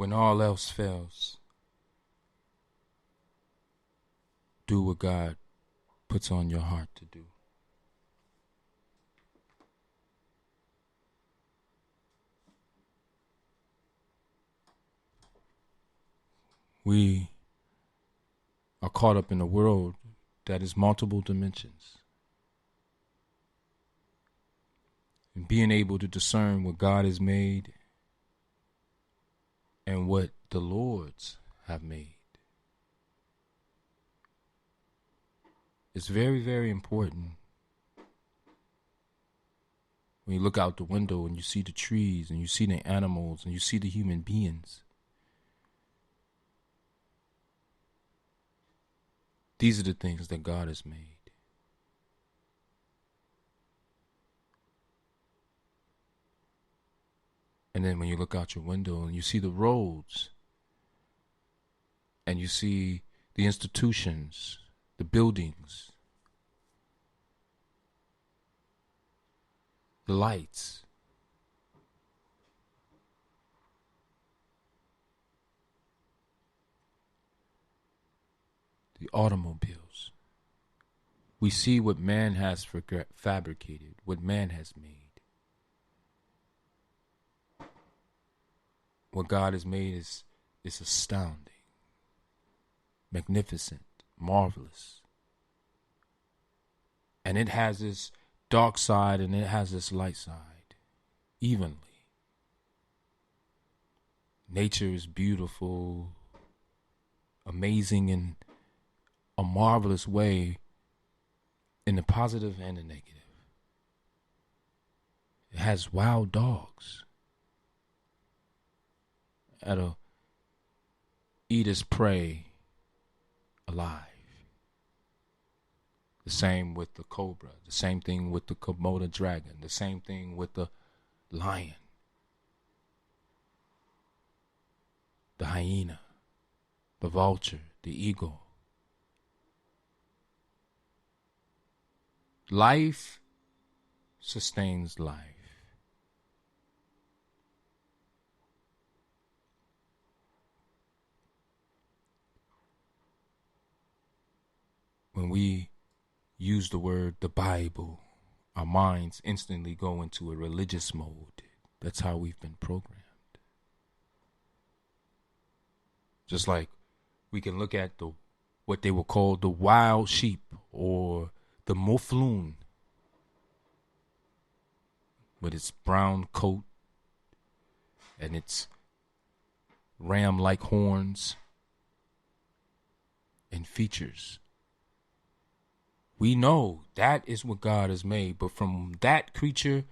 When all else fails, do what God puts on your heart to do. We are caught up in a world that is multiple dimensions. And being able to discern what God has made and what the Lords have made is very, very important. When you look out the window and you see the trees and you see the animals and you see the human beings, these are the things that God has made. And then when you look out your window and you see the roads and you see the institutions, the buildings, the lights, the automobiles, we see what man has fabricated, what man has made. What God has made is astounding, magnificent, marvelous. And it has its dark side and it has its light side, evenly. Nature is beautiful, amazing in a marvelous way, in the positive and the negative. It has wild dogs that'll eat its prey alive. The same with the cobra, the same thing with the Komodo dragon, the same thing with the lion, the hyena, the vulture, the eagle. Life sustains life. When we use the word the Bible, our minds instantly go into a religious mode. That's how we've been programmed. Just like we can look at what they will call the wild sheep or the mufloon with its brown coat and its ram-like horns and features. We know that is what God has made, but from that creature,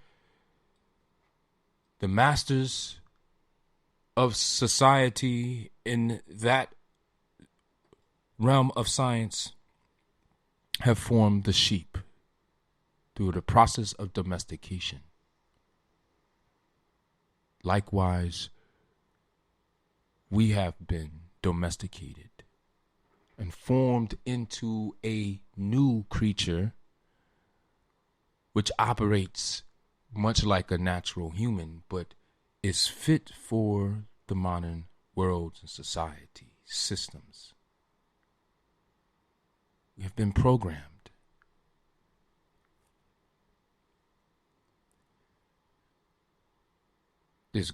the masters of society in that realm of science have formed the sheep through the process of domestication. Likewise, we have been domesticated and formed into a new creature which operates much like a natural human, but is fit for the modern world and society systems. We have been programmed. There's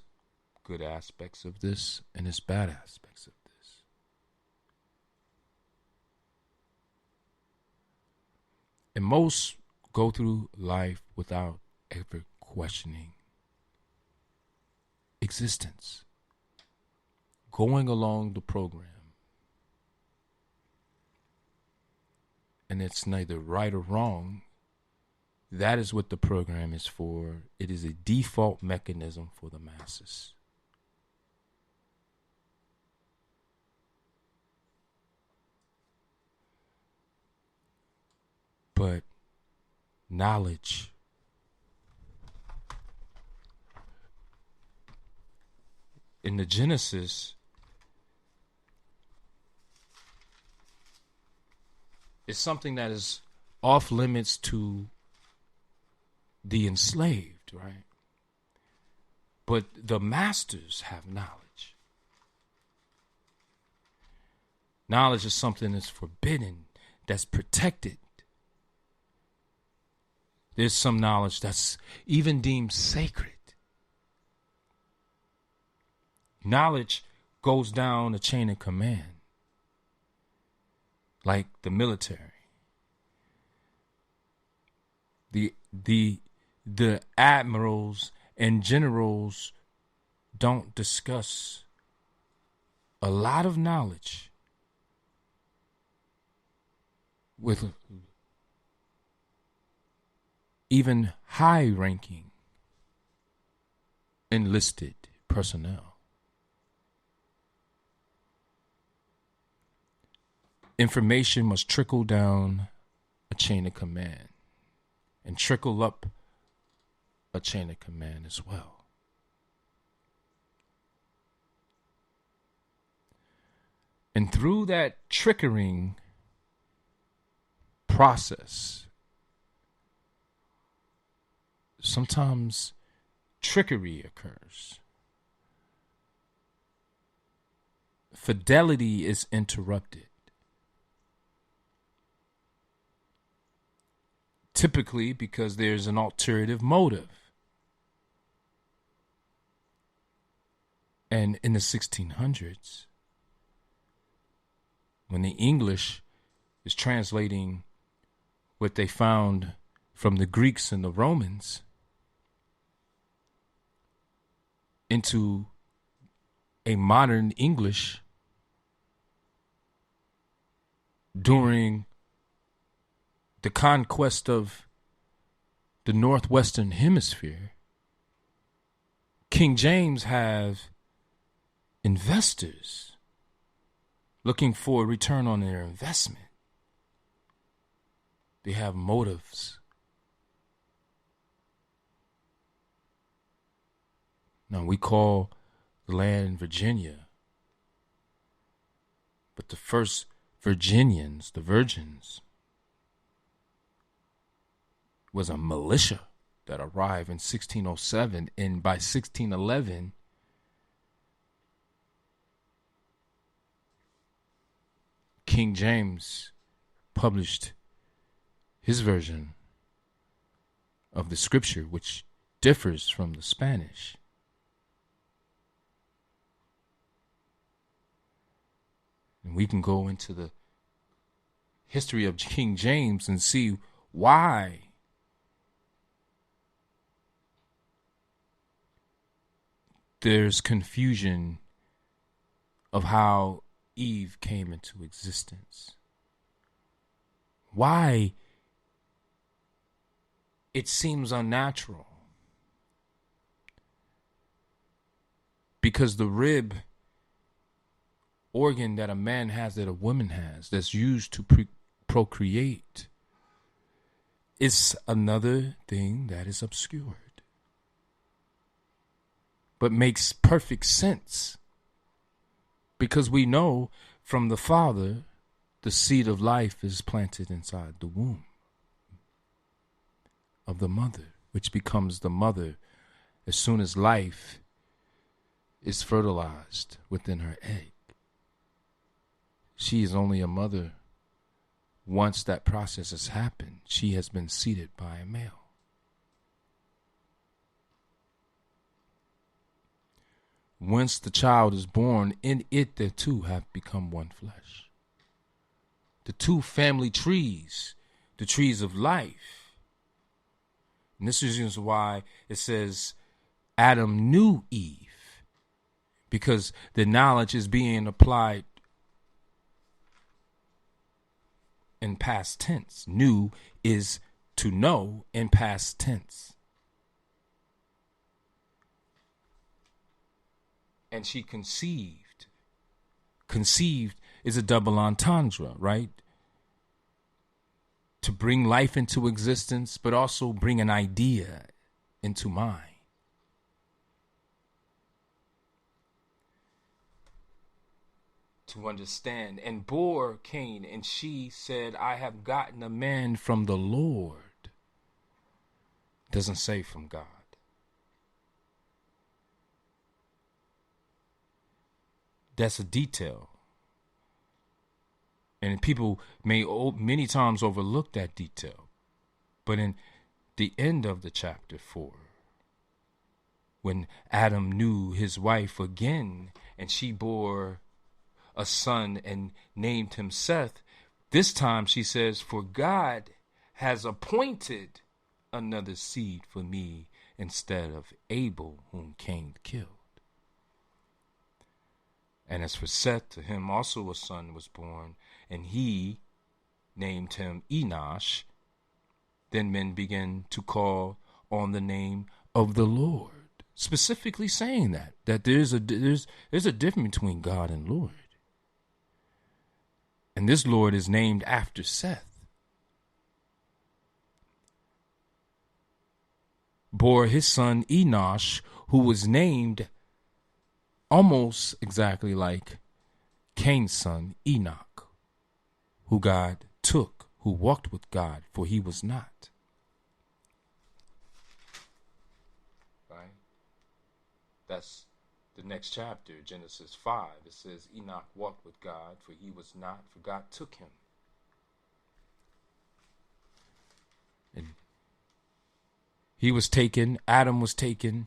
good aspects of this and there's bad aspects of this. And most go through life without ever questioning existence, going along the program. And it's neither right or wrong. That is what the program is for. It is a default mechanism for the masses. But knowledge in the Genesis is something that is off limits to the enslaved, right? But the masters have knowledge. Knowledge is something that's forbidden, that's protected. There's some knowledge that's even deemed sacred. Knowledge goes down a chain of command, like the military. The admirals and generals don't discuss a lot of knowledge with even high-ranking enlisted personnel. Information must trickle down a chain of command and trickle up a chain of command as well. And through that triggering process, sometimes trickery occurs. Fidelity is interrupted. Typically because there's an alternative motive. And in the 1600s, when the English is translating what they found from the Greeks and the Romans into a modern English during the conquest of the Northwestern Hemisphere, King James have investors looking for a return on their investment. They have motives. Now, we call the land Virginia, but the first Virginians, the virgins, was a militia that arrived in 1607, and by 1611, King James published his version of the scripture, which differs from the Spanish. And we can go into the history of King James and see why there's confusion of how Eve came into existence. Why it seems unnatural. Because the rib organ that a man has that a woman has that's used to procreate is another thing that is obscured, but makes perfect sense because we know from the Father the seed of life is planted inside the womb of the mother, which becomes the mother as soon as life is fertilized within her egg. She is only a mother once that process has happened. She has been seeded by a male. Once the child is born, in it the two have become one flesh. The two family trees, the trees of life. And this is why it says Adam knew Eve, because the knowledge is being applied in past tense. Knew is to know in past tense. And she conceived. Conceived is a double entendre, right? To bring life into existence, but also bring an idea into mind. To understand. And bore Cain, and she said, I have gotten a man from the Lord. Doesn't say from God. That's a detail. And people may many times overlook that detail. But in the end of the chapter 4, when Adam knew his wife again and she bore a son and named him Seth, this time she says, "For God has appointed another seed for me instead of Abel, whom Cain killed." And as for Seth, to him also a son was born, and he named him Enosh. Then men began to call on the name of the Lord, specifically saying that there's a difference between God and Lord. And this Lord is named after Seth. Bore his son Enosh, who was named almost exactly like Cain's son Enoch, who God took, who walked with God, for he was not. Right? That's the next chapter, Genesis 5. It says Enoch walked with God, for he was not, for God took him. And he was taken, Adam was taken,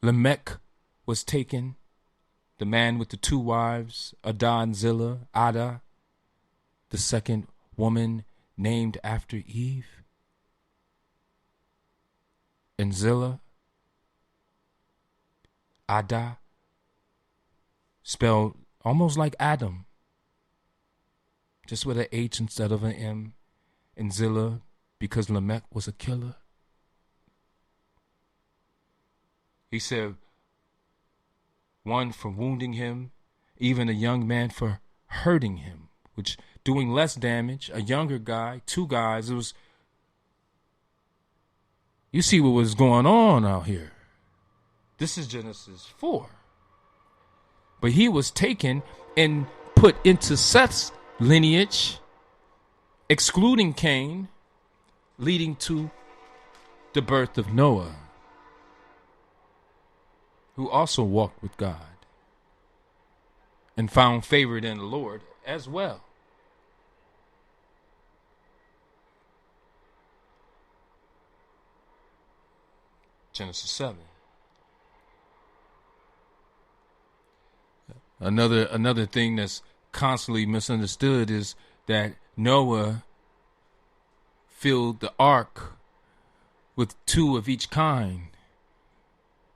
Lamech was taken, the man with the 2 wives, Adah and Zillah, Ada, the second woman named after Eve, and Zillah, Ada, spelled almost like Adam, just with an H instead of an M, and Zillah, because Lamech was a killer. He said, one for wounding him, even a young man for hurting him, which doing less damage, a younger guy, 2 guys. It was, you see what was going on out here. This is Genesis 4. But he was taken and put into Seth's lineage, excluding Cain, leading to the birth of Noah, who also walked with God and found favor in the Lord as well. Genesis 7. Another thing that's constantly misunderstood is that Noah filled the ark with 2 of each kind.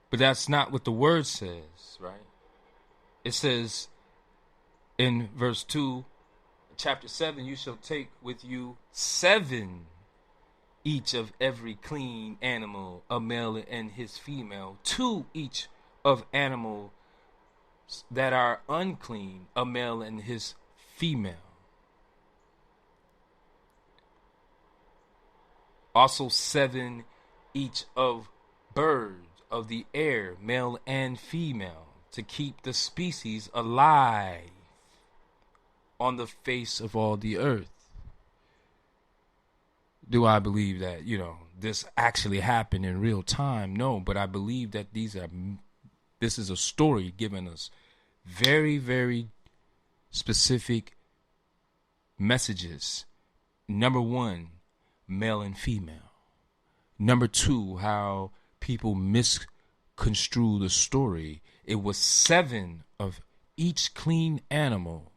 But that's not what the word says, right? It says in verse 2, chapter 7, you shall take with you 7 each of every clean animal, a male and his female, 2 each of animal that are unclean, a male and his female. Also 7 each of birds of the air, male and female, to keep the species alive on the face of all the earth. Do I believe that, this actually happened in real time? No, but I believe that this is a story giving us very, very specific messages. Number 1, male and female. Number 2, how people misconstrue the story. It was 7 of each clean animal,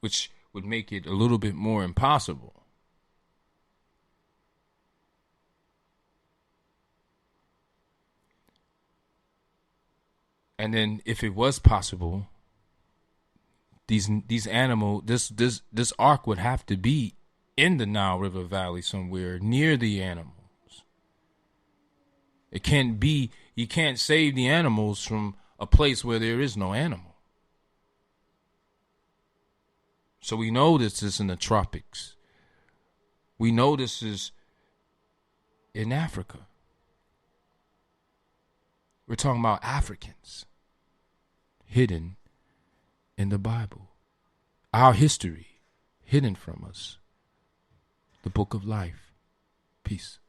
which would make it a little bit more impossible. And then if it was possible, these animal, this ark would have to be in the Nile River Valley somewhere near the animals. It can't be, you can't save the animals from a place where there is no animal. So we know this is in the tropics. We know this is in Africa. We're talking about Africans hidden in the Bible. Our history hidden from us. The book of life. Peace.